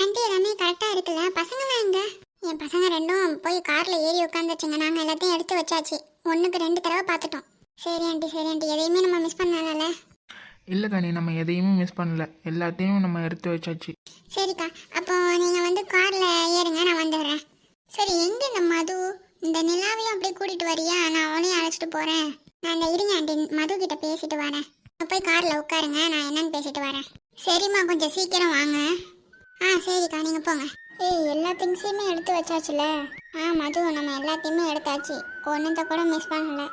Aunty எல்லாமே கரெக்டாக இருக்குல்ல? பசங்களாம் எங்க? என் பசங்க ரெண்டும் போய் காரில் ஏறி உட்காந்துச்சுங்க. நாங்கள் எல்லாத்தையும் எடுத்து வச்சாச்சு. ஒன்றுக்கு 2 தடவை பார்த்துட்டோம். சரி ஆண்டி, சரி ஆண்டி. எதையுமே நம்ம மிஸ் பண்ணல. இல்லை கனி, நம்ம எதையுமே மிஸ் பண்ணல, எல்லாத்தையும் நம்ம எடுத்து வச்சாச்சு. சரிக்கா, அப்போ நீங்கள் வந்து காரில் ஏறுங்க, நான் வந்துடுறேன். சரி, எங்கே இந்த மது? இந்த நிலாவையும் அப்படியே கூட்டிகிட்டு வரியா? நான் அவளையும் அழைச்சிட்டு போகிறேன். நான் இந்த இருங்க ஆண்டி, மது கிட்ட பேசிட்டு வரேன். போய் காரில் உட்காருங்க, நான் என்னன்னு பேசிட்டு வரேன். சரிம்மா, கொஞ்சம் சீக்கிரம் வாங்க. சரிக்கா, நீங்கள் போங்க. எல்லா திங்ஸையுமே எடுத்து வச்சாச்சுல? மது, நம்ம எல்லாத்தையுமே எடுத்தாச்சு. ஒன்றத்தை கூட மிஸ் பண்ணல.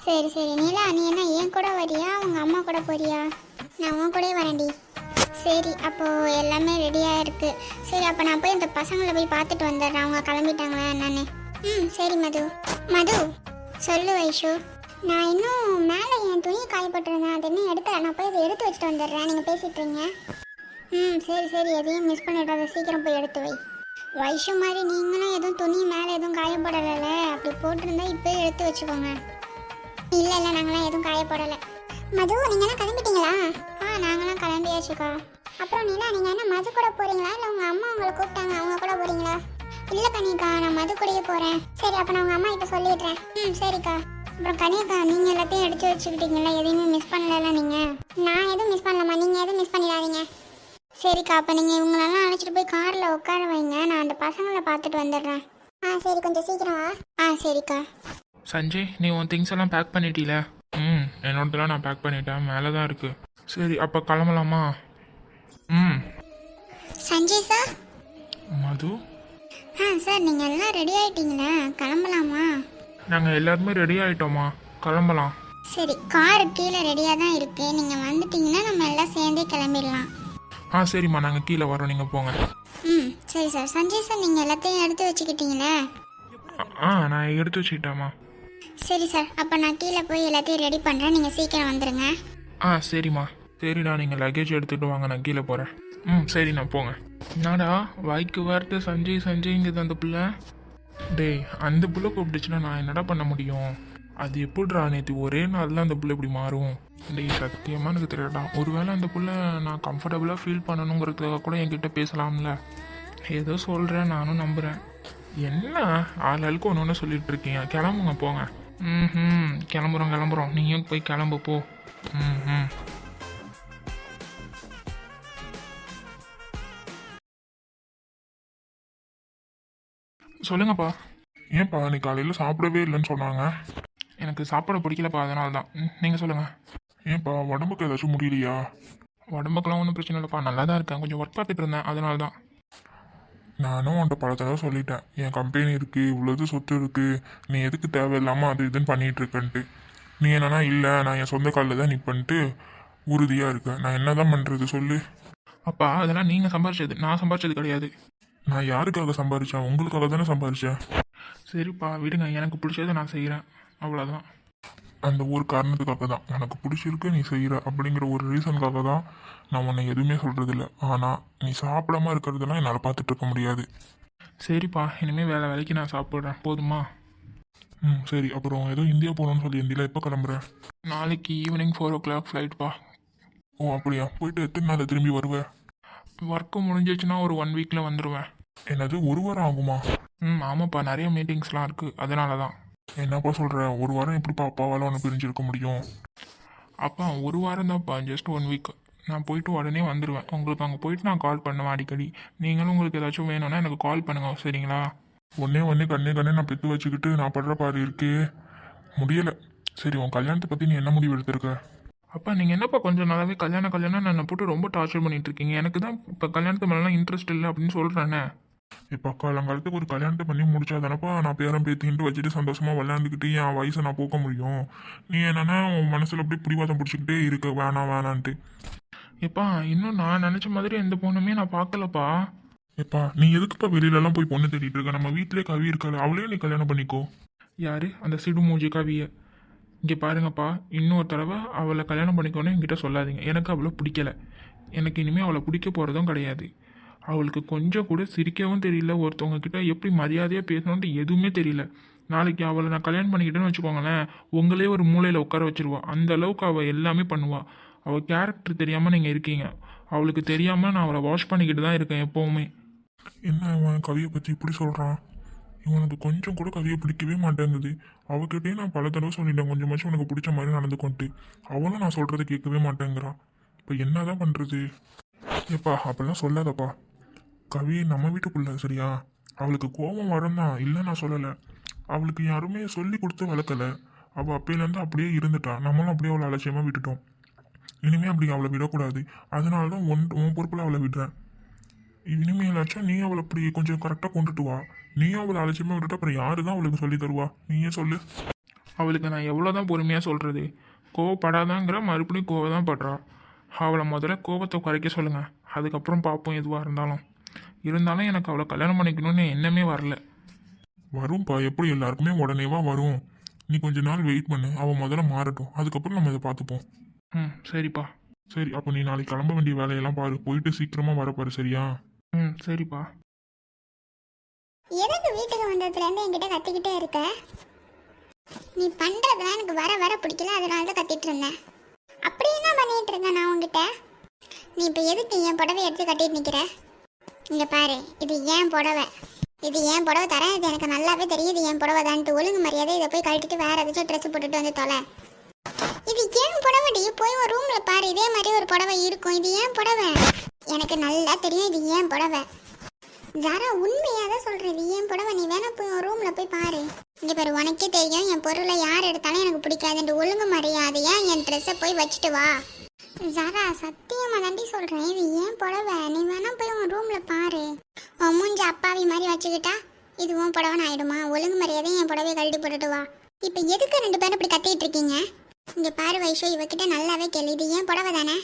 சரி சரி நிலா, நீ என்ன என் கூட வரியா அவங்க அம்மா கூட போறியா? நான் உன் கூட வரேன்டி. சரி, அப்போது எல்லாமே ரெடியாக இருக்குது. சரி, அப்போ நான் போய் அந்த பசங்களை போய் பார்த்துட்டு வந்துடுறேன். அவங்க கிளம்பிட்டாங்களா என்னன்னு. சரி மது. மது, சொல்லு வைஷு. நான் இன்னும் மேலே என் துணியை காயப்பட்டிருந்தேன், அது இன்னும் எடுக்கல. நான் போய் அதை எடுத்து வச்சுட்டு வந்துடுறேன், நீங்கள் பேசிட்டுருங்க. சரி சரி, எதையும் மிஸ் பண்ணிடாத, சீக்கிரம் போய் எடுத்து வை. வைஷு மாதிரி நீங்களும் எதுவும் துணி மேலே எதுவும் காயப்படலை, அப்படி போட்டிருந்தா இப்போ எடுத்து வச்சுக்கோங்க. இல்லை இல்லை, நாங்களாம் எதுவும் காயப்படலை. மது, நீங்களாம் கிளம்பிட்டீங்களா? நாங்களாம் கிளம்பியாச்சுக்கா. அப்புறம் நீலா, நீங்கள் என்ன மது கூட போகிறீங்களா இல்லை உங்கள் அம்மா உங்களை கூப்பிட்டாங்க அவங்க கூட போகிறீங்களா? இல்லை கனிக்கா, நான் மது கூடயே போகிறேன். சரி, அப்போ நான் உங்கள் அம்மா இப்போ சொல்லிடுறேன். சரிக்கா. அப்புறம் கனிக்கா, நீங்கள் எல்லாத்தையும் எடுத்து வச்சுக்கிட்டீங்களா? எதையுமே மிஸ் பண்ணல நீங்கள்? நான் எதுவும் மிஸ் பண்ணலாமா? நீங்கள் எதுவும் மிஸ் பண்ணிடாதீங்க. சரிக்கா, அப்போ நீங்கள் இவங்களெல்லாம் அழைச்சிட்டு போய் காரில் உட்கார வைங்க, நான் அந்த பசங்களை பார்த்துட்டு வந்துடுறேன். சரி, கொஞ்சம் சீக்கிரம் வா. சரிக்கா. சஞ்சய், நீ உன் திங்ஸ் எல்லாம் பேக் பண்ணிட்டீல? என்னோடதெல்லாம் நான் பேக் பண்ணிட்டேன், மேலே தான் இருக்குது. சரி, அப்போ கிளம்பலாமா? சஞ்சய் சார். மது. சார், நீங்கள் எல்லாம் ரெடி ஆகிட்டீங்களா? கிளம்பலாமா? நாங்கள் எல்லாருமே ரெடி ஆகிட்டோமா, கிளம்பலாம். சரி, கார் கீழே ரெடியாக தான் இருக்குது. நீங்கள் வந்துட்டீங்கன்னா நம்ம எல்லாம் சேர்ந்தே கிளம்பிடலாம். சரிம்மா, நாங்கள் கீழே வரோம், நீங்கள் போங்க. சரி சார். சஞ்சய் சார், நீங்கள் எல்லாத்தையும் எடுத்து வச்சுக்கிட்டீங்களே? நான் எடுத்து வச்சுக்கிட்டேம்மா. சரி சார், அப்போ நான் கீழே போய் எல்லாத்தையும் ரெடி பண்ணுறேன், நீங்கள் சீக்கிரம் வந்துடுங்க. சரிம்மா. சரிடா, நீங்கள் லக்கேஜ் எடுத்துகிட்டு வாங்க, நான் கீழே போகிறேன். சரிண்ணா, போங்க. என்னடா வாய்க்கு வார்த்தை சஞ்சய் சஞ்சய்ங்குது அந்த பிள்ளை? டேய், அந்த பிள்ளை கூப்பிட்டுச்சுன்னா நான் என்னடா பண்ண முடியும்? அது எப்படிடா நேற்று ஒரே நாளில் அந்த பிள்ளை இப்படி மாறும்? டேய், சத்தியமாக எனக்கு தெரியடா. ஒருவேளை அந்த பிள்ளை நான் கம்ஃபர்டபுளாக ஃபீல் பண்ணணுங்கிறதுக்காக கூட என்கிட்ட பேசலாம்ல. ஏதோ சொல்கிறேன், நானும் நம்புகிறேன். என்ன ஆளுக்கு ஒன்று ஒன்று சொல்லிட்டு இருக்கீங்க? கிளம்புங்க, போங்க. கிளம்புறோம். நீயும் போய் கிளம்பு, போ. சொல்லுங்கப்பா. ஏன்ப்பா நீ காலையில் சாப்பிடவே இல்லைன்னு சொன்னாங்க? எனக்கு சாப்பிட பிடிக்கலப்பா, அதனால தான். நீங்கள் சொல்லுங்கள். ஏன்ப்பா உடம்புக்கு ஏதாச்சும் முடியலையா? உடம்புக்கெல்லாம் ஒன்றும் பிரச்சனை இல்லைப்பா, நல்லா தான் இருக்கேன். கொஞ்சம் ஒர்க் பார்த்துட்டு இருந்தேன், அதனால தான். நானும் உன்ட்ட பல தடவை சொல்லிட்டேன், என் கம்பெனி இருக்குது, இவ்வளோது சொத்து இருக்குது, நீ எதுக்கு தேவையில்லாமல் அது இதுன்னு பண்ணிகிட்டு இருக்கன்ட்டு. நீ என்னன்னா இல்லை, நான் என் சொந்த காலில் தான் நிற்பன்ட்டு உறுதியாக இருக்கேன். நான் என்ன தான் பண்ணுறது சொல்லு? அப்பா, அதெல்லாம் நீங்கள் சம்பாரிச்சது, நான் சம்பாரிச்சது கிடையாது. நான் யாருக்காக சம்பாரித்தேன்? உங்களுக்காக தானே சம்பாரித்தேன். சரிப்பா, விடுங்க. எனக்கு பிடிச்சதை நான் செய்கிறேன், அவ்வளோதான். அந்த ஒரு காரணத்துக்காக தான், உனக்கு பிடிச்சிருக்கு நீ செய்கிற அப்படிங்கிற ஒரு ரீசனுக்காக தான் நான் உன்னை எதுவுமே சொல்கிறதில்ல. ஆனால் நீ சாப்பிடாம இருக்கிறதெல்லாம் என்னால் பார்த்துட்டு இருக்க முடியாது. சரிப்பா, இனிமேல் வேலைக்கு நான் சாப்பிட்றேன், போதுமா? சரி. அப்புறம் ஏதோ இந்தியா போகணும்னு சொல்லி இந்தியா எப்போ கிளம்புறேன்? நாளைக்கு ஈவினிங் 4 o'clock ஃப்ளைட்ப்பா. ஓ அப்படியா? போயிட்டு எத்தனை நாள் திரும்பி வருவேன்? ஒர்க்கு முடிஞ்சிச்சுன்னா ஒரு 1 weekல வந்துடுவேன். என்னது, 1 வாரம் ஆகுமா? ஆமாப்பா, நிறைய மீட்டிங்ஸ்லாம் இருக்குது, அதனால தான். என்னப்பா சொல்கிற? 1 வாரம் எப்படிப்பா அப்பாவால் ஒன்று பிரிஞ்சிருக்க முடியும்? அப்பா, 1 வாரம் தான்ப்பா, ஜஸ்ட் 1 week. நான் போயிட்டு உடனே வந்துடுவேன். உங்களுக்கு அங்கே போயிட்டு நான் கால் பண்ணுவேன் அடிக்கடி. நீங்களும் உங்களுக்கு ஏதாச்சும் வேணும்னா எனக்கு கால் பண்ணுங்கள், சரிங்களா? ஒன்னே கண்ணே நான் பெற்று வச்சுக்கிட்டு நான் படுற பாரு இருக்கே, முடியலை. சரி, உன் கல்யாணத்தை பற்றி நீ என்ன முடிவு எடுத்திருக்க? அப்பா, நீங்கள் என்னப்பா கொஞ்சம் நாளாவே கல்யாணம் என்னை போட்டு ரொம்ப டார்ச்சர் பண்ணிட்டு இருக்கீங்க. எனக்கு தான் இப்போ கல்யாணத்து மேலாம் இன்ட்ரெஸ்ட் இல்லை அப்படின்னு சொல்கிறேன்னே. இப்போ காலங்காலத்துக்கு ஒரு கல்யாணத்தை பண்ணி முடிச்சா தானப்பா நான் பேரம் பேத்தின்ட்டு வச்சுட்டு சந்தோஷமாக விளையாண்டுக்கிட்டு என் வயசை நான் போக்க முடியும். நீ என்னன்னா உன் மனசில் அப்படியே பிடிவாதம் பிடிச்சிக்கிட்டே இருக்க, வேணான்ட்டு. எப்பா, இன்னும் நான் நினச்ச மாதிரி எந்த பொண்ணுமே நான் பார்க்கலப்பா. எப்பா, நீ எதுக்குப்பா வெளியிலலாம் போய் பொண்ணு தேடிட்டு இருக்க? நம்ம வீட்டிலே கவி இருக்காள், அவளையே நீ கல்யாணம் பண்ணிக்கோ. யாரு அந்த சிடு மூஞ்சி கவியை? இங்கே பாருங்கப்பா, இன்னொரு தடவை அவளை கல்யாணம் பண்ணிக்கோன்னு என்கிட்ட சொல்லாதீங்க. எனக்கு அவளை பிடிக்கல. எனக்கு இனிமேல் அவளை பிடிக்க போகிறதும் கிடையாது. அவளுக்கு கொஞ்சம் கூட சிரிக்கவும் தெரியல, ஒருத்தவங்க கிட்ட எப்படி மரியாதையாக பேசணுன்ட்டு எதுவுமே தெரியல. நாளைக்கு அவளை நான் கல்யாணம் பண்ணிக்கிட்டேன்னு வச்சுக்கோங்களேன், உங்களே ஒரு மூலையில் உட்கார வச்சிருவா. அந்த அளவுக்கு அவள் எல்லாமே பண்ணுவாள். அவள் கேரக்டர் தெரியாமல் நீங்கள் இருக்கீங்க. அவளுக்கு தெரியாமல் நான் அவளை வாஷ் பண்ணிக்கிட்டு தான் இருக்கேன் எப்போவுமே. என்ன இவன் கவியை பற்றி இப்படி சொல்கிறான்? இவனுக்கு கொஞ்சம் கூட கவியை பிடிக்கவே மாட்டேங்குது. அவகிட்டே நான் பல தடவை சொல்லிட்டேன் கொஞ்சமாச்சும் உனக்கு பிடிச்ச மாதிரி நடந்துக்கொண்டு. அவளும் நான் சொல்கிறத கேட்கவே மாட்டேங்கிறான். இப்போ என்ன தான் பண்ணுறது? ஏப்பா அப்படிலாம் சொல்லாதப்பா. கவி நம்ம வீட்டுக்குள்ள சரியா? அவளுக்கு கோபம் வரும் தான், இல்லை நான் சொல்லலை. அவளுக்கு யாருமே சொல்லி கொடுத்து வளர்க்கலை. அவள் அப்பையிலேருந்து அப்படியே இருந்துட்டா. நம்மளும் அப்படியே அவளை அலட்சியமாக விட்டுட்டோம். இனிமேல் அப்படி அவளை விடக்கூடாது. அதனால தான் உன் பொறுப்பில் அவளை விடுறேன். இனிமேலாச்சும் நீ அவளை அப்படி கொஞ்சம் கரெக்டாக கொண்டுட்டு வா. நீ அவளை அலட்சியமாக விட்டுட்டு அப்புறம் யாரு தான் அவளுக்கு சொல்லி தருவா? நீயே சொல்லு. அவளுக்கு நான் எவ்வளோ தான் பொறுமையாக சொல்கிறது? கோவப்படாதாங்கிற மறுபடியும் கோவம் தான் படுறா. அவளை முதல்ல கோபத்தை குறைக்க சொல்லுங்கள், அதுக்கப்புறம் பார்ப்போம் எதுவாக இருந்தாலும் எனக்கு அவளை கல்யாணம் பண்ணிக்கணும்னு எண்ணமே வரல. வரும்பா, எப்படி எல்லாருக்குமே உடனேவா வரும்? நீ கொஞ்ச நாள் வெயிட் பண்ணு. அவள் முதல்ல மாறட்டும், அதுக்கப்புறம் நம்ம இதை பார்த்துப்போம். ம் சரிப்பா. சரி, அப்போ நீ நாளைக்கு கிளம்ப வேண்டிய வேலையெல்லாம் பாரு. போயிட்டு சீக்கிரமாக வரப்பாரு சரியா? ம் சரிப்பா. எதுக்கு வீட்டுக்கு வந்ததுலேருந்து என்கிட்ட கத்திக்கிட்டே இருக்க? நீ பண்ணுறதுலாம் எனக்கு வர வர பிடிக்கல, அதனால தான் கத்திட்டு இருந்தேன். அப்படி என்ன பண்ணிட்டு இருக்கேன் நான் உங்ககிட்ட? நீ இப்போ எதுக்கு என் புடவை எடுத்து கட்டிட்டு நிற்கிற? இங்கே பாரு, இது ஏன் புடவை. இது ஏன் புடவை தரேன். இது எனக்கு நல்லாவே தெரியுது என் புடவை தான்ட்டு. ஒழுங்கு மரியாதை இதை போய் கழட்டிட்டு வேற ஏதாச்சும் ட்ரெஸ் போட்டுட்டு வந்து தொலை. இது ஏன் புடவைடி? போய் ஒரு ரூமில் பாரு, இதே மாதிரி ஒரு புடவை இருக்கும். இது ஏன் புடவை? எனக்கு நல்லா தெரியும் இது ஏன் புடவை. ஜாரா, உண்மையாக தான் சொல்கிறேன், இது ஏன் புடவை. நீ வேணா போய் ஒரு ரூமில் போய் பாரு. இங்கே பாரு, உனக்கே தெரியும் என் பொருளை யார் எடுத்தாலும் எனக்கு பிடிக்காதுன்ட்டு. ஒழுங்கு மரியாதையா என் ட்ரெஸ்ஸை போய் வச்சுட்டு வா. ஜாரா, சத்தியமாக தாண்டி சொல்கிறேன், இது ஏன் புடவை. நீ வேணா போய் உன் ரூமில் பாரு. உன் மூஞ்சி அப்பாவி மாதிரி வச்சுக்கிட்டா இது உன் புடவைன்னு ஆயிடுமா? ஒழுங்கு மரியாதை என் புடவையை கழட்டி போட்டுட்டு வா. இப்போ எதுக்கு ரெண்டு பேரும் இப்படி கத்திட்டு இருக்கீங்க? இங்கே பாரு வைஷோ, இவகிட்ட நல்லாவே கேள்வி, இது ஏன் புடவை தானே?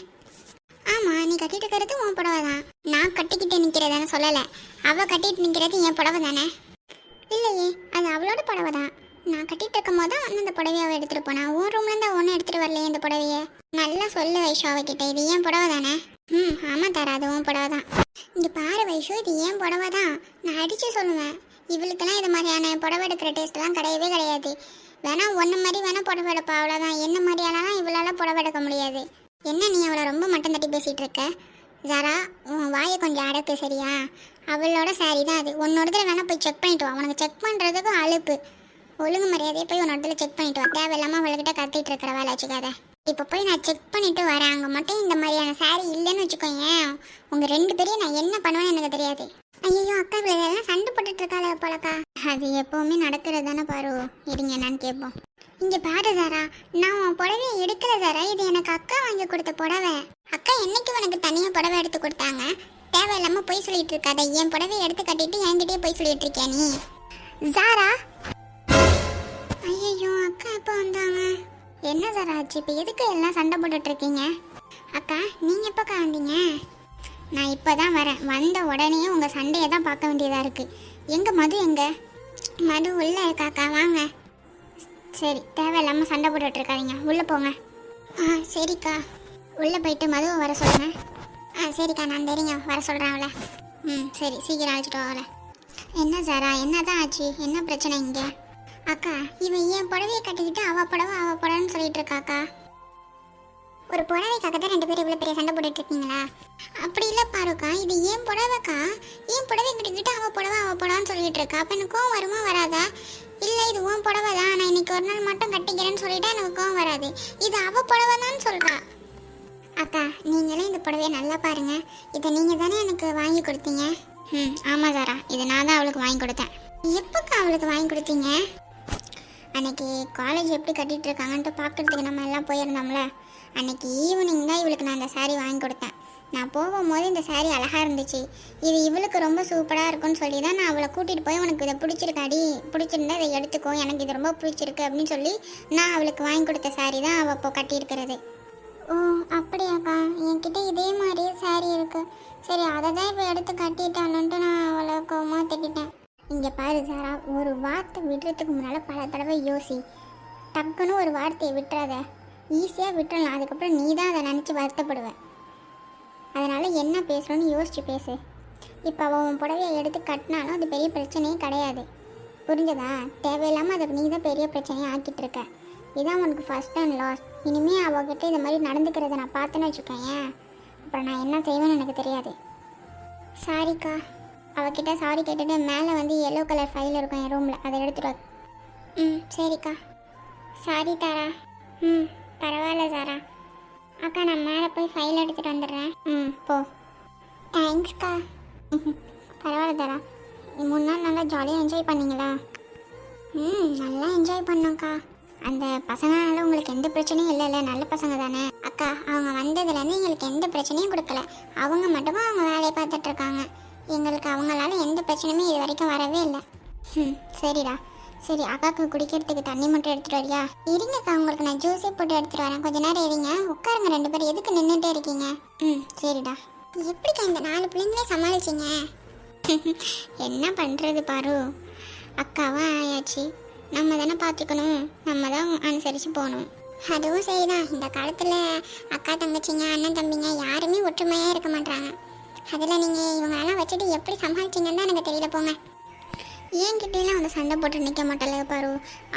ஆமாம், நீ கட்டிட்டு இருக்கிறது உன் புடவை தான். நான் கட்டிக்கிட்டு நிற்கிறதானே சொல்லலை. அவள் கட்டிட்டு நிற்கிறது என் புடவை தானே? இல்லையே, அது அவளோட புடவை தான். நான் கட்டிட்டு இருக்கும் போது தான் அந்த புடவையை அவள் எடுத்துகிட்டு போனான். உன் ரூம்லேருந்து ஒன்றும் எடுத்துகிட்டு வரலையே இந்த புடவையை. நல்லா சொல்லு வைஷோ அவகிட்ட, இது ஏன் புடவை தானே? ம் ஆமாம் தரா, அது உன் புடவை தான். இங்கே பாரு வைஷோ, இது ஏன் புடவை தான். நான் அடித்து சொல்லுவேன். இவளுக்கெல்லாம் இது மாதிரியான புடவை எடுக்கிற டேஸ்ட்லாம் கிடையவே கிடையாது. வேணா ஒன்று மாதிரி வேணா புடவை எடுப்பா, அவ்வளோதான். என்ன மாதிரியாலாம் இவளால் புடவை எடுக்க முடியாது. என்ன நீ அவளை ரொம்ப மட்டம் தட்டி பேசிகிட்டு இருக்க? ஜாரா, உன் வாயை கொஞ்சம் அடக்கு சரியா? அவளோட சாரி தான் அது. உன்னோடத்துல வேணா போய் செக் பண்ணிட்டு வா. உனக்கு செக் பண்ணுறதுக்கு அலுப்பு. ஒழுங்கு மரியாதையை போய் உன்னோடத்துல செக் பண்ணிட்டு வா. தேவையில்லாமல் அவள்கிட்ட கத்திட்டு இருக்கிற வேலை வச்சுக்காத. இப்போ போய் நான் செக் பண்ணிட்டு வரேன். அங்கே மட்டும் இந்த மாதிரியான சாரி இல்லைன்னு வச்சுக்கோங்க, உங்கள் ரெண்டு பேரையும் நான் என்ன பண்ணுவேன்னு எனக்கு தெரியாது. ஐயோ அக்கா, எல்லாம் சண்டை போட்டுட்டு இருக்காளே போலக்கா. அது எப்போவுமே நடக்கிறது தானே பாரு. இருங்க என்னன்னு கேட்போம். இங்கே பாரு ஜாரா, நான் உன் புடவையை எடுக்கல ஜாரா. இது எனக்கு அக்கா வாங்கி கொடுத்த புடவை. அக்கா என்னைக்கு உனக்கு தனியாக புடவை எடுத்து கொடுத்தாங்க? தேவையில்லாமல் போய் சொல்லிட்டு இருக்காத. என் புடவையை எடுத்து கட்டிட்டு என்கிட்டயே போய் சொல்லிட்டு இருக்கியா நீ? ஜாரா, ஐயோ அக்கா எப்போ வந்தாங்க? என்ன ஜாரா ஆச்சு? இப்போ எதுக்கு எல்லாம் சண்டை போட்டுட்டு இருக்கீங்க? அக்கா நீங்கள் எப்போக்கா வந்தீங்க? நான் இப்போ தான் வரேன். வந்த உடனே உங்கள் சண்டையை தான் பார்க்க வேண்டியதாக இருக்குது. எங்கே மது? எங்கே மது? உள்ளே இருக்காக்கா, வாங்க. சரி, தேவையில்லாமல் சண்டை போட்டுட்டு இருக்காதீங்க, உள்ளே போங்க. ஆ சரிக்கா. உள்ளே போயிட்டு மதுவை வர சொல்லுங்க. ஆ சரிக்கா, நான் தெரியுங்க வர சொல்கிறேன் அவளை. ம் சரி, சீக்கிரம் அழைச்சிட்டு அவளை. என்ன ஜாரா, என்ன தான் ஆச்சு? என்ன பிரச்சனை இங்கே? அக்கா, இவன் என் புடவையை கட்டிக்கிட்டு அவள் புடவைன்னு சொல்லிட்டு இருக்காக்கா. ஒரு புடவைக்காக தான் ரெண்டு பேரும் இவ்வளோ பெரிய சண்டை போட்டுட்டு இருக்கீங்களா? அப்படி இல்லை பாருக்கா, இது ஏன் புடவைக்கா. ஏன் புடவை கட்டிக்கிட்டு அவள் புடவான்னு சொல்லிட்டு இருக்கா. அப்போ எனக்கு கோவம் வருமா வராதா? இல்லை, இது உன் புடவை தான், நான் இன்னைக்கு ஒரு நாள் மட்டும் கட்டிக்கிறேன்னு சொல்லிட்டா எனக்கு கோவம் வராது. இது அவள் புடவை தான் சொல்கிறா. அக்கா, நீங்களே இந்த புடவையை நல்லா பாருங்க. இதை நீங்கள் தானே எனக்கு வாங்கி கொடுத்தீங்க? ம் ஆமாம் ஜாரா, இதை நான் தான் அவளுக்கு வாங்கி கொடுத்தேன். எப்போக்கா அவளுக்கு வாங்கி கொடுத்தீங்க? அன்னைக்கு காலேஜ் எப்படி கட்டிகிட்டு இருக்காங்கன்ட்டு பார்க்குறதுக்கு நம்ம எல்லாம் போயிருந்தோம்ல, அன்னைக்கு ஈவினிங் தான் இவளுக்கு நான் இந்த சாரீ வாங்கி கொடுத்தேன். நான் போகும்போது இந்த சாரீ அழகாக இருந்துச்சு. இது இவளுக்கு ரொம்ப சூப்பராக இருக்குன்னு சொல்லி தான் நான் அவளை கூட்டிகிட்டு போய் உனக்கு இதை பிடிச்சிருக்காடி, பிடிச்சிருந்தா இதை எடுத்துக்கோ, எனக்கு இது ரொம்ப பிடிச்சிருக்கு அப்படின்னு சொல்லி நான் அவளுக்கு வாங்கி கொடுத்த சாரீ தான் அவள் இப்போ கட்டியிருக்கிறது. ஓ அப்படியாக்கா, என்கிட்ட இதே மாதிரியே சாரீ இருக்குது. சரி, அதை தான் இப்போ எடுத்து கட்டிட்டானுன்ட்டு நான் அவளை கோவமாக திட்டேன். இங்கே பாரு சாரா, ஒரு வார்த்தை விடுறதுக்கு முன்னால் பல தடவை யோசி. டக்குன்னு ஒரு வார்த்தையை விட்டுறாத. ஈஸியாக விட்டுறலாம், அதுக்கப்புறம் நீ தான் அதை நினச்சி வருத்தப்படுவேன். அதனால் என்ன பேசுகிறோன்னு யோசிச்சு பேசு. இப்போ அவள் உன் புடவையை எடுத்து கட்டினாலும் அது பெரிய பிரச்சனையே கிடையாது, புரிஞ்சதா? தேவையில்லாமல் அதுக்கு நீ தான் பெரிய பிரச்சனையை ஆக்கிட்டு இருக்க. இதான் உனக்கு ஃபஸ்ட் அண்ட் லாஸ்ட். இனிமேல் அவகிட்ட இந்த மாதிரி நடந்துக்கிறத நான் பார்த்தேன்னு வச்சுக்கேன், அப்புறம் நான் என்ன செய்வேன்னு எனக்கு தெரியாது. சாரிக்கா. அவகிட்ட சாரி கேட்டுட்டு மேலே வந்து எல்லோ கலர் ஃபைல் இருக்கும் என் ரூமில், அதை எடுத்துட்டு வா. ம் சரிக்கா. சாரி தாரா. ம் பரவாயில்ல சாரா. அக்கா நான் மேலே போய் ஃபைல் எடுத்துகிட்டு வந்துடுறேன். ம் போ. தேங்க்ஸ்க்கா. பரவாயில்ல தாரா. 3 நாள் நல்லா ஜாலியாக என்ஜாய் பண்ணீங்களா? ம் நல்லா என்ஜாய் பண்ணோங்க்கா. அந்த பசங்களால உங்களுக்கு எந்த பிரச்சனையும் இல்லைல்ல, நல்ல பசங்க தானே. அக்கா அவங்க வந்ததுலேருந்து எங்களுக்கு எந்த பிரச்சனையும் கொடுக்கல. அவங்க மட்டுமா அவங்க வேலையை பார்த்துட்டு இருக்காங்க. எங்களுக்கு அவங்களால எந்த பிரச்சனையுமே இது வரைக்கும் வரவே இல்லை. ம் சரிடா. சரி அக்காவுக்கு குடிக்கிறதுக்கு தண்ணி மட்டும் எடுத்துகிட்டு வரியா? இருங்கக்கா, உங்களுக்கு நான் ஜூஸே போட்டு எடுத்துகிட்டு வரேன். கொஞ்ச நேரம் இருங்க, உட்காருங்க 2 பேரும். எதுக்கு நின்றுட்டே இருக்கீங்க? ம் சரிடா. எப்படிக்கா இந்த 4 பிள்ளைங்களே சமாளிச்சிங்க? என்ன பண்ணுறது பாரு, அக்காவும் ஆயாச்சு, நம்ம தானே பார்த்துக்கணும், நம்ம தான் அனுசரித்து போகணும். அதுவும் சரிதான். இந்த காலத்தில் அக்கா தங்கச்சிங்க அண்ணன் தம்பிங்க யாருமே ஒற்றுமையாக இருக்க மாட்டாங்க. அதில் நீங்கள் இவங்களெல்லாம் வச்சுட்டு எப்படி சமாளிச்சிங்கன்னு தான் எனக்கு தெரியல. போங்க. என்கிட்டலாம் வந்து சண்டை போட்டு நிற்க மாட்டாளே பாரு.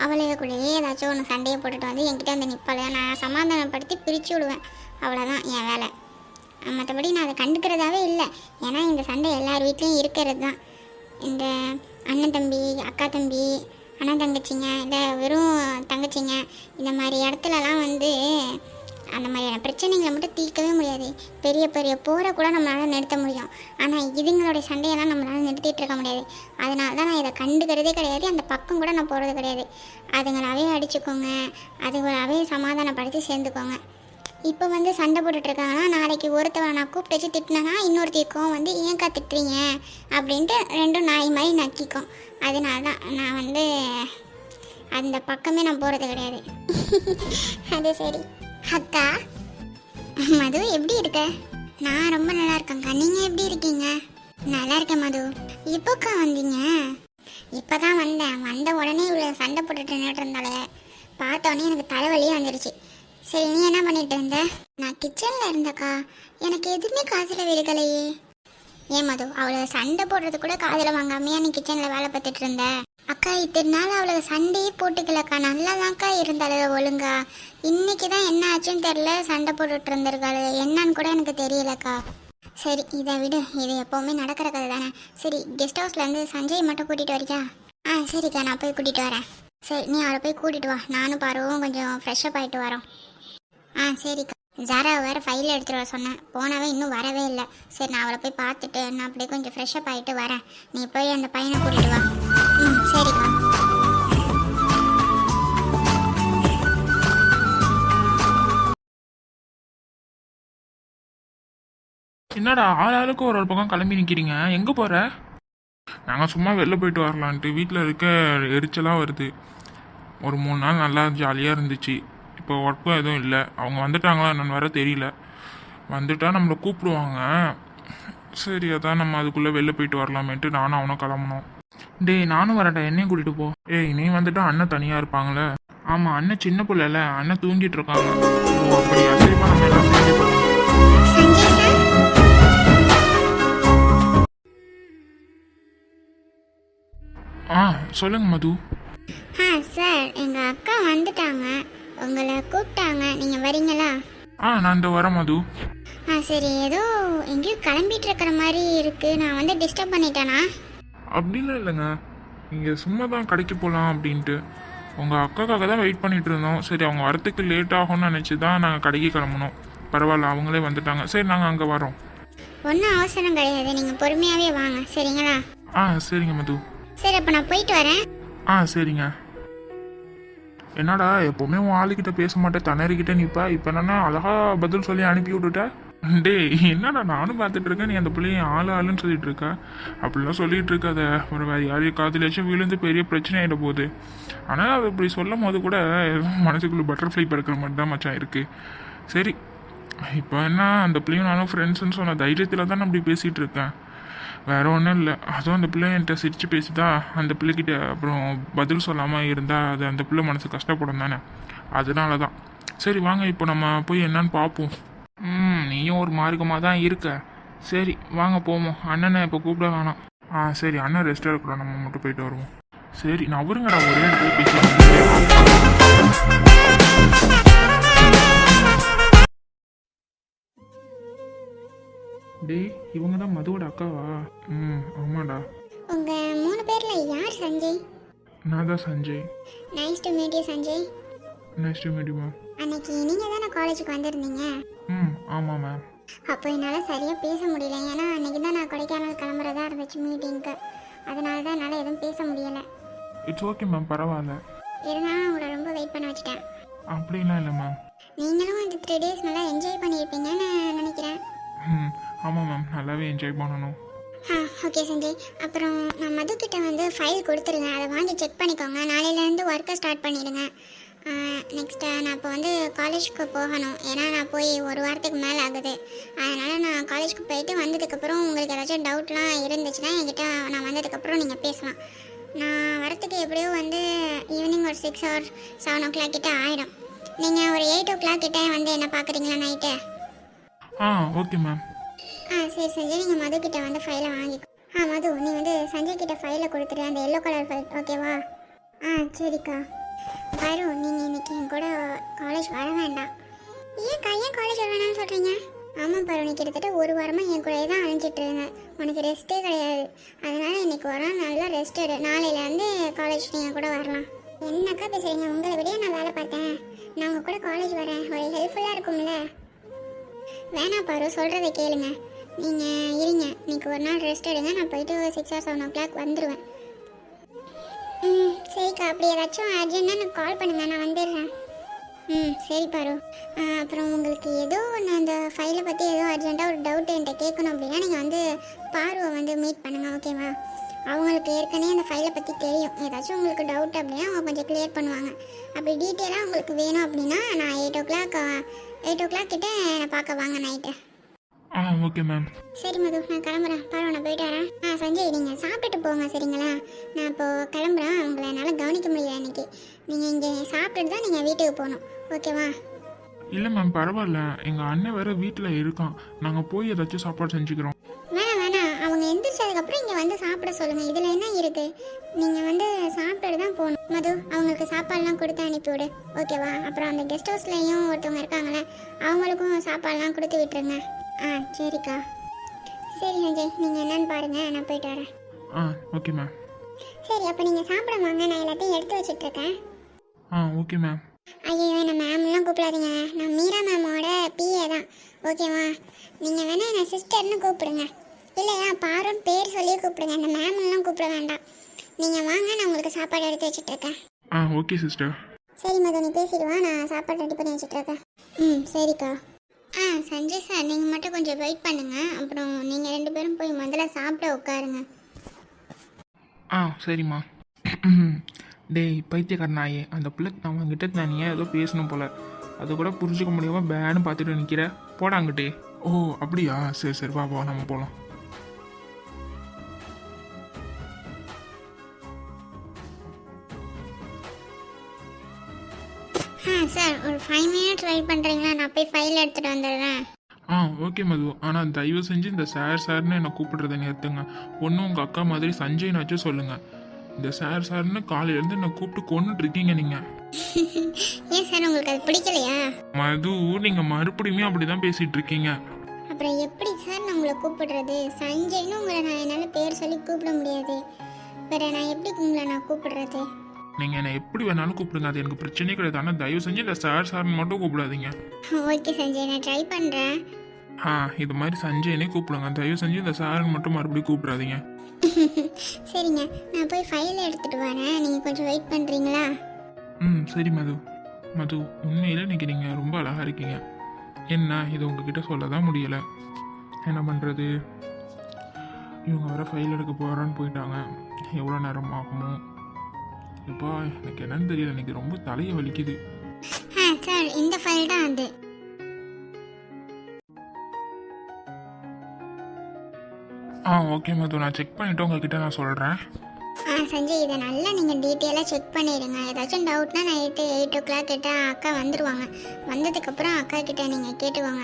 அவளுக்குள்ளேயே ஏதாச்சும் ஒன்று சண்டையை போட்டுட்டு வந்து என்கிட்ட வந்து நிற்பாள். நான் சமாதானப்படுத்தி பிரித்து விடுவேன். அவ்வளோதான் என் வேலை. மற்றபடி நான் அதை கண்டுக்கிறதாவே இல்லை. ஏன்னா இந்த சண்டை எல்லார் வீட்லேயும் இருக்கிறது தான். இந்த அண்ணன் தம்பி, அக்கா தம்பி, அண்ணன் தங்கச்சிங்க, இல்லை வெறும் தங்கச்சிங்க, இந்த மாதிரி இடத்துலலாம் வந்து அந்த மாதிரியான பிரச்சனைகளை மட்டும் தீர்க்கவே முடியாது. பெரிய பெரிய போரை கூட நம்மளால் நிறுத்த முடியும். ஆனால் இதுங்களுடைய சண்டையெல்லாம் நம்மளால் நிறுத்திட்டு இருக்க முடியாது. அதனால தான் நான் இதை கண்டுக்கிறதே கிடையாது. அந்த பக்கம் கூட நான் போகிறது கிடையாது. அதுங்களாவே அடிச்சுக்கோங்க, அதுங்களாவே சமாதானப்படுத்தி சேர்ந்துக்கோங்க. இப்போ வந்து சண்டை போட்டுட்ருக்காங்கன்னா நாளைக்கு ஒருத்தவரை நான் கூப்பிட்டு வச்சு திட்டினேன்னா இன்னொருத்திக்கும் வந்து ஏன்க்கா திட்டுறீங்க அப்படின்ட்டு 2 நாய் மாதிரி நக்கிக்கும். அதனால தான் நான் வந்து அந்த பக்கமே நான் போகிறது கிடையாது. அது சரி. அக்கா மது எப்படி இருக்க? நான் ரொம்ப நல்லா இருக்கேங்க்கா. நீங்கள் எப்படி இருக்கீங்க? நல்லா இருக்கேன் மது. எப்போக்கா வந்தீங்க? இப்போ தான் வந்தேன். வந்த உடனே இவ்வளோ சண்டை போட்டுட்டு நின்றுட்டு இருந்தாலே பார்த்தோன்னே எனக்கு தலைவலியே வந்துடுச்சு. சரி நீ என்ன பண்ணிட்டு இருந்த? நான் கிச்சனில் இருந்தக்கா. எனக்கு எதுவுமே காதில் விழுகலையே. ஏன் மது, அவளை சண்டை போடுறது கூட காதில் வாங்காமையா நீ கிச்சனில் வேலை பார்த்துட்டு இருந்த? அக்கா இத்தனை நாள் அவளுக்கு சண்டையே போட்டுக்கலக்கா. நல்லா தான்க்கா இருந்தாள் ஒழுங்கா. இன்னைக்கு தான் என்ன ஆச்சுன்னு தெரில, சண்டை போட்டுட்டு இருந்திருக்காள். என்னன்னு கூட எனக்கு தெரியலக்கா. சரி இதை விடு, இது எப்போவுமே நடக்கிற கதை தானே. சரி கெஸ்ட் ஹவுஸ்லேருந்து சஞ்சய் மட்டும் கூட்டிகிட்டு வரியா? ஆ சரிக்கா, நான் போய் கூட்டிகிட்டு வரேன். சரி நீ அவளை போய் கூட்டிகிட்டு வா. நானும் பாருவும் கொஞ்சம் ஃப்ரெஷ்ஷப் ஆகிட்டு வரோம். ஆ சரிக்கா. ஜாராவை வேறு ஃபைல் எடுத்துகிட்டு வர சொன்னேன். போனவே இன்னும் வரவே இல்லை. சரி நான் அவளை போய் பார்த்துட்டு நான் அப்படியே கொஞ்சம் ஃப்ரெஷ்ஷப் ஆகிட்டு வரேன். நீ போய் அந்த பையனை கூட்டிகிட்டு வா. ம் சரிக்கா. என்னடா ஆளாளுக்கு ஒரு பக்கம் கிளம்பி நிற்கிறீங்க, எங்கே போகிற? நாங்கள் சும்மா வெளில போயிட்டு வரலான்ட்டு. வீட்டில் இருக்க எரிச்சலாக வருது. ஒரு 3 நாள் நல்லா ஜாலியாக இருந்துச்சு. இப்போ ஒர்க்கும் எதுவும் இல்லை. அவங்க வந்துட்டாங்களா என்னன்னு வேற தெரியல. வந்துட்டா நம்மளை கூப்பிடுவாங்க. சரி அதான் நம்ம அதுக்குள்ளே வெளில போயிட்டு வரலாமேன்ட்டு நானும் அவனும் கிளம்பணும். டேய் நானும் வரேன்டா, என்னையும் கூட்டிகிட்டு போ. ஏய் நீ வந்துட்டா அண்ணன் தனியாக இருப்பாங்களே. ஆமாம் அண்ணன் சின்ன பிள்ளைல, அண்ணன் தூங்கிட்டு இருக்காங்க. ஓ அப்படியா, சரிப்பா நம்ம எல்லாம் சேர்ந்து போகலாம். சஞ்சய் சார். ஆ சொல்லுங்க மது. ஆ சார், எங்கள் அக்கா வந்துட்டாங்க, உங்களை கூப்பிட்டாங்க, நீங்கள் வரீங்களா? ஆ நான் இந்த வரேன் மது. ஆ சரி. ஏதோ எங்கேயோ கிளம்பிட்டு இருக்கிற மாதிரி இருக்குது. நான் வந்து டிஸ்டர்ப் பண்ணிட்டேனா? அப்படிலாம் இல்லைங்க, இங்கே சும்மா தான் கடைக்கு போகலாம் அப்படின்ட்டு. உங்கள் அக்காக்காக தான் வெயிட் பண்ணிட்டு இருந்தோம். சரி அவங்க வரத்துக்கு லேட் ஆகும்னு நினச்சி தான் நாங்கள் கடைக்கு கிளம்பணும். பரவாயில்ல அவங்களே வந்துட்டாங்க. சரி நாங்கள் அங்கே வரோம். ஒன்றும் அவசரம் கிடையாது, நீங்கள் பொறுமையாகவே வாங்க சரிங்களா? ஆ சரிங்க மது. சரி அப்போ நான் போயிட்டு வரேன். ஆ சரிங்க. என்னடா எப்போவுமே உன் ஆளுக்கிட்ட பேச மாட்டேன், தனரிக்கிட்ட நிற்பா. இப்போ என்னன்னா அழகா பதில் சொல்லி அனுப்பி விட்டுட்ட. டேய் என்னடா நானும் பார்த்துட்டு இருக்கேன், நீ அந்த பிள்ளைய ஆளுன்னு சொல்லிட்டு இருக்க. அப்படிலாம் சொல்லிட்டு இருக்காத. ஒரு வேறு யாரையும் காதலாச்சும் விழுந்து பெரிய பிரச்சனை ஆகிட போகுது. ஆனால் அது இப்படி சொல்லும் போது கூட மனசுக்குள்ளே பட்டர்ஃப்ளை பறக்கிற மாதிரி தான் மச்சான் இருக்குது. சரி இப்போ என்ன, அந்த பிள்ளையும் நானும் ஃப்ரெண்ட்ஸுன்னு சொன்ன தைரியத்தில் தான் நான் அப்படி பேசிகிட்டு இருக்கேன். வேறு ஒன்றும் இல்லை. அதுவும் அந்த பிள்ளை என்கிட்ட சிரித்து பேசிட்டா அந்த பிள்ளைக்கிட்ட அப்புறம் பதில் சொல்லாமல் இருந்தால் அது அந்த பிள்ளை மனசு கஷ்டப்படும் தானே. அதனால தான். சரி வாங்க இப்போ நம்ம போய் என்னன்னு பார்ப்போம். நீயும் ஒரு மார்க்கமாக தான் இருக்க. சரி வாங்க போவோம். அண்ணனை இப்போ கூப்பிட வேணாம். ஆ சரி அண்ணன் ரெஸ்ட் எடுக்கலாம், நம்ம மட்டும் போயிட்டு வருவோம். சரி நான் அவருங்கடா ஒரே இடத்துல பேசி டேய் இவங்க தான் மதுவோட அக்காவா? ம் ஆமாடா. உங்கள் 3 பேரில் யார் சஞ்சய்? நான் தான் Sanjay. Nice to meet you Sanjay. Nice to meet you ma'am. அன்னைக்கு நீங்கள் தானே காலேஜுக்கு வந்திருந்தீங்க? ம் ஆமாம் மேம். அப்போ என்னால் சரியாக பேச முடியல, ஏன்னா அன்றைக்கி தான் நான் கொடைக்கானல் கிளம்புறதா இருந்துச்சு மீட்டிங்க்கு. அதனால தான் என்னால் எதுவும் பேச முடியலை. இட்ஸ் ஓகே மேம், பரவாயில்ல. இருந்தாலும் உங்களை ரொம்ப வெயிட் பண்ண வச்சுட்டேன். அப்படிலாம் இல்லை மேம். நீங்களும் இந்த 3 days நல்லா என்ஜாய் பண்ணியிருப்பீங்கன்னு நினைக்கிறேன். ம் ஆமாம் மேம், நல்லாவே என்ஜாய் பண்ணணும். ஓகே சஞ்சய். அப்புறம் நான் மதுக்கிட்ட வந்து ஃபைல் கொடுத்துருங்க, அதை வாங்கி செக் பண்ணிக்கோங்க. நாளையிலேருந்து ஒர்க்கை ஸ்டார்ட் பண்ணிவிடுங்க. நெக்ஸ்ட்டு நான் இப்போ வந்து காலேஜுக்கு போகணும், ஏன்னா நான் போய் 1 வாரத்துக்கு மேலே ஆகுது. அதனால் நான் காலேஜுக்கு போயிட்டு வந்ததுக்கப்புறம் உங்களுக்கு ஏதாச்சும் டவுட்லாம் இருந்துச்சுன்னா என்கிட்ட நான் வந்ததுக்கப்புறம் நீங்கள் பேசலாம். நான் வரத்துக்கு எப்படியோ வந்து ஈவினிங் ஒரு 6 or 7 o'clock கிட்ட ஆகிடும். நீங்கள் ஒரு 8 o'clock கிட்ட வந்து என்ன பார்க்குறீங்களா நைட்டு? Okay ma'am. சரி சஞ்சய், நீங்கள் மதுக்கிட்ட வந்து ஃபைலை வாங்கிக்கோ. மது, நீ வந்து சஞ்சய் கிட்ட ஃபைலை கொடுத்துரு, அந்த எல்லோ கலர் ஃபைல், ஓகேவா? சரிக்கா. பாரு, நீங்கள் இன்னைக்கு என் கூட காலேஜ் வர வேண்டாம். ஏன்க்கா, ஏன் காலேஜ் வர வேணாம்னு சொல்கிறீங்க? ஆமாம் பாரு, நீ கிட்டத்தட்ட 1 வாரமாக என் கூட தான் அழைஞ்சிட்டு இருங்க, உனக்கு ரெஸ்ட்டே கிடையாது. அதனால் இன்னைக்கு வர நல்லா ரெஸ்ட் எடு, நாளையிலேருந்து காலேஜ் நீங்கள் கூட வரலாம். என்னக்கா பேசுகிறீங்க? உங்களை விட நான் வேலை பார்த்தேன், நான் உங்கள் கூட காலேஜ் வரேன், ஒரு ஹெல்ப்ஃபுல்லாக இருக்கும்ல. வேணாம் பாரு, சொல்கிறத கேளுங்க. நீங்கள் இருங்க, இன்னைக்கு ஒரு நாள் ரெஸ்ட் எடுங்க, நான் போயிட்டு 6 or 7 o'clock வந்துடுவேன். சரிக்கா, அப்படி ஏதாச்சும் அர்ஜென்ட்டாக எனக்கு கால் பண்ணுங்கள், நான் வந்துடுறேன். சரி பாரு. அப்புறம் உங்களுக்கு ஏதோ ஒன்று அந்த ஃபைலை பற்றி ஏதோ அர்ஜென்ட்டாக ஒரு டவுட் என்கிட்ட கேட்கணும் அப்படின்னா நீங்கள் வந்து பார்வை வந்து மீட் பண்ணுங்கள், ஓகேவா? அவங்களுக்கு ஏற்கனவே அந்த ஃபைலை பற்றி தெரியும். ஏதாச்சும் உங்களுக்கு டவுட் அப்படின்னா அவங்க கொஞ்சம் கிளியர் பண்ணுவாங்க. அப்படி டீட்டெயிலாக உங்களுக்கு வேணும் அப்படின்னா நான் 8 o'clock கிட்ட என்னை பார்க்க வாங்க நைட்டு. Okay ma'am. சரி மது, நான் கிளம்புறேன். பாரு, நான் போயிட்டு வரேன். சஞ்சய், நீங்கள் சாப்பிட்டுட்டு போங்க, சரிங்களா? நான் இப்போது கிளம்புறேன், உங்களை என்னால் கவனிக்க முடியல இன்னைக்கு. நீங்கள் இங்கே சாப்பிட்டுட்டு தான் நீங்கள் வீட்டுக்கு போகணும், ஓகேவா? இல்லை மேம், பரவாயில்ல. எங்கள் அண்ணன் வேறு வீட்டில் இருக்கான், நாங்கள் போய் ஏதாச்சும் சாப்பாடு செஞ்சுக்கிறோம். வேணாம், அவங்க எந்திரிச்சதுக்கப்புறம் இங்கே வந்து சாப்பிட சொல்லுங்கள். இதில் என்ன இருக்குது? நீங்கள் வந்து சாப்பிட்டுட்டு தான் போகணும். மது, அவங்களுக்கு சாப்பாடுலாம் கொடுத்து அனுப்பிவிடு, ஓகேவா? அப்புறம் அந்த கெஸ்ட் ஹவுஸ்லேயும் ஒருத்தவங்க இருக்காங்களே, அவங்களுக்கும் சாப்பாடுலாம் கொடுத்து விட்டுருங்க. சரிக்கா. சரி சஞ்சய், நீங்கள் என்னன்னு பாருங்கள், நான் போயிட்டு வரேன். Okay ma'am. சரி, அப்போ நீங்கள் சாப்பிட வாங்க, நான் எல்லாத்தையும் எடுத்து வச்சுட்ருக்கேன். Okay ma'am. ஐயோ, என்ன மேம்லாம் கூப்பிடாதீங்க, நான் மீரா மேமோட பிஏ தான், ஓகேவா? நீங்கள் வேணால் என்னை சிஸ்டர்னு கூப்பிடுங்க, இல்லையா பாருன்னு பேர் சொல்லி கூப்பிடுங்க, அந்த மேம்லாம் கூப்பிட வேண்டாம். நீங்கள் வாங்க, நான் உங்களுக்கு சாப்பாடு எடுத்து வச்சுட்ருக்கேன். Okay sister. சரி மது, நீ பேசிடுவா, நான் சாப்பாடு ரெடி பண்ணி வச்சுட்ருக்கேன். சரிக்கா. சஞ்சய் சார், நீங்கள் மட்டும் கொஞ்சம் வெயிட் பண்ணுங்கள். அப்புறம் நீங்கள் 2 பேரும் போய் முதல்ல சாப்பிட உட்காருங்க. சரிம்மா. டேய் பைத்தியக்கார நாயே, அந்த பிள்ளை அவங்ககிட்ட தனியாக ஏதோ பேசணும் போல, அது கூட புரிஞ்சுக்க முடியாமல் பேன்னு பார்த்துட்டு நிற்கிற, போடாங்கிட்டே. அப்படியா? சரி வா நம்ம போகலாம். சார், ஒரு 5 minutes வெயிட் பண்ணுறீங்களா? நான் போய் ஃபைல் எடுத்துகிட்டு வந்துடுறேன். ஓகே மது, ஆனால் தயவு செஞ்சு இந்த சார்னு என்னை கூப்பிடுறத நிறுத்துங்க. ஒன்றும் உங்கள் அக்கா மாதிரி சஞ்சய்னாச்சும் சொல்லுங்கள். இந்த சார்னு காலையிலேருந்து என்னை கூப்பிட்டு கொண்டுட்டு இருக்கீங்க நீங்கள். ஏன் சார், உங்களுக்கு அது பிடிக்கலையா? மது, நீங்கள் மறுபடியுமே அப்படி தான் பேசிகிட்டு இருக்கீங்க. அப்புறம் எப்படி சார் நான் உங்களை கூப்பிடுறது? சஞ்சய்னு உங்களை நான் என்னால் பேர் சொல்லி கூப்பிட முடியாது, வேறு நான் எப்படி உங்களை நான் கூப்பிடுறது? நீங்கள் என்னை எப்படி வேணாலும் கூப்பிடுங்க, அது எனக்கு பிரச்சனையே கிடையாது. ஆனால் தயவு செஞ்சு இந்த சார்னு மட்டும் கூப்பிடாதீங்க. ஓகே சஞ்சய், நான் ட்ரை பண்ணுறேன். இது மாதிரி சஞ்சயனே கூப்பிடுங்க, தயவு செஞ்சு இந்த சார்னு மட்டும் மறுபடியும் கூப்பிடாதீங்க. சரிங்க, நான் போய் ஃபைல் எடுத்துகிட்டு வரேன், நீங்கள் கொஞ்சம் வெயிட் பண்ணுறீங்களா? சரி மது. உண்மையில் இன்னைக்கு நீங்கள் ரொம்ப அழகாக இருக்கீங்க. என்ன, இது உங்ககிட்ட சொல்ல தான் முடியலை, என்ன பண்ணுறது? இவங்க வேற ஃபைல் எடுக்க போகிறான்னு போயிட்டாங்க, எவ்வளோ நேரம் ஆகுமோ? இப்போ எனக்கு என்னன்னு தெரியல, எனக்கு ரொம்ப தலையை வலிக்குது. சார், இந்த ஃபைல் தான் அது. ஓகே மது, நான் செக் பண்ணிவிட்டு உங்ககிட்ட நான் சொல்கிறேன். சஞ்சய், இதை நல்லா நீங்கள் டீட்டெயிலாக செக் பண்ணிடுங்க. ஏதாச்சும் டவுட்னா நைட்டு 8 o'clock கிட்ட அக்கா வந்துடுவாங்க. வந்ததுக்கப்புறம் அக்கா கிட்ட நீங்கள் கேட்டுவாங்க.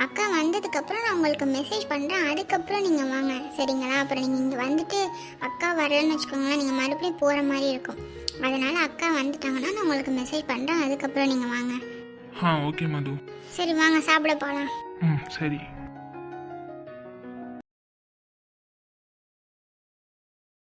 அக்கா வந்ததுக்கப்புறம் நான் உங்களுக்கு மெசேஜ் பண்ணுறேன், அதுக்கப்புறம் நீங்கள் வாங்க, சரிங்களா? அப்புறம் நீங்கள் இங்கே வந்துட்டு அக்கா வரலன்னு வச்சுக்கோங்களேன், நீங்கள் மறுபடியும் போகிற மாதிரி இருக்கும். அதனால் அக்கா வந்துட்டாங்கன்னா நான் உங்களுக்கு மெசேஜ் பண்ணுறேன், அதுக்கப்புறம் நீங்கள் வாங்க. ஓகே மது. சரி வாங்க, சாப்பிட போகலாம். சரி.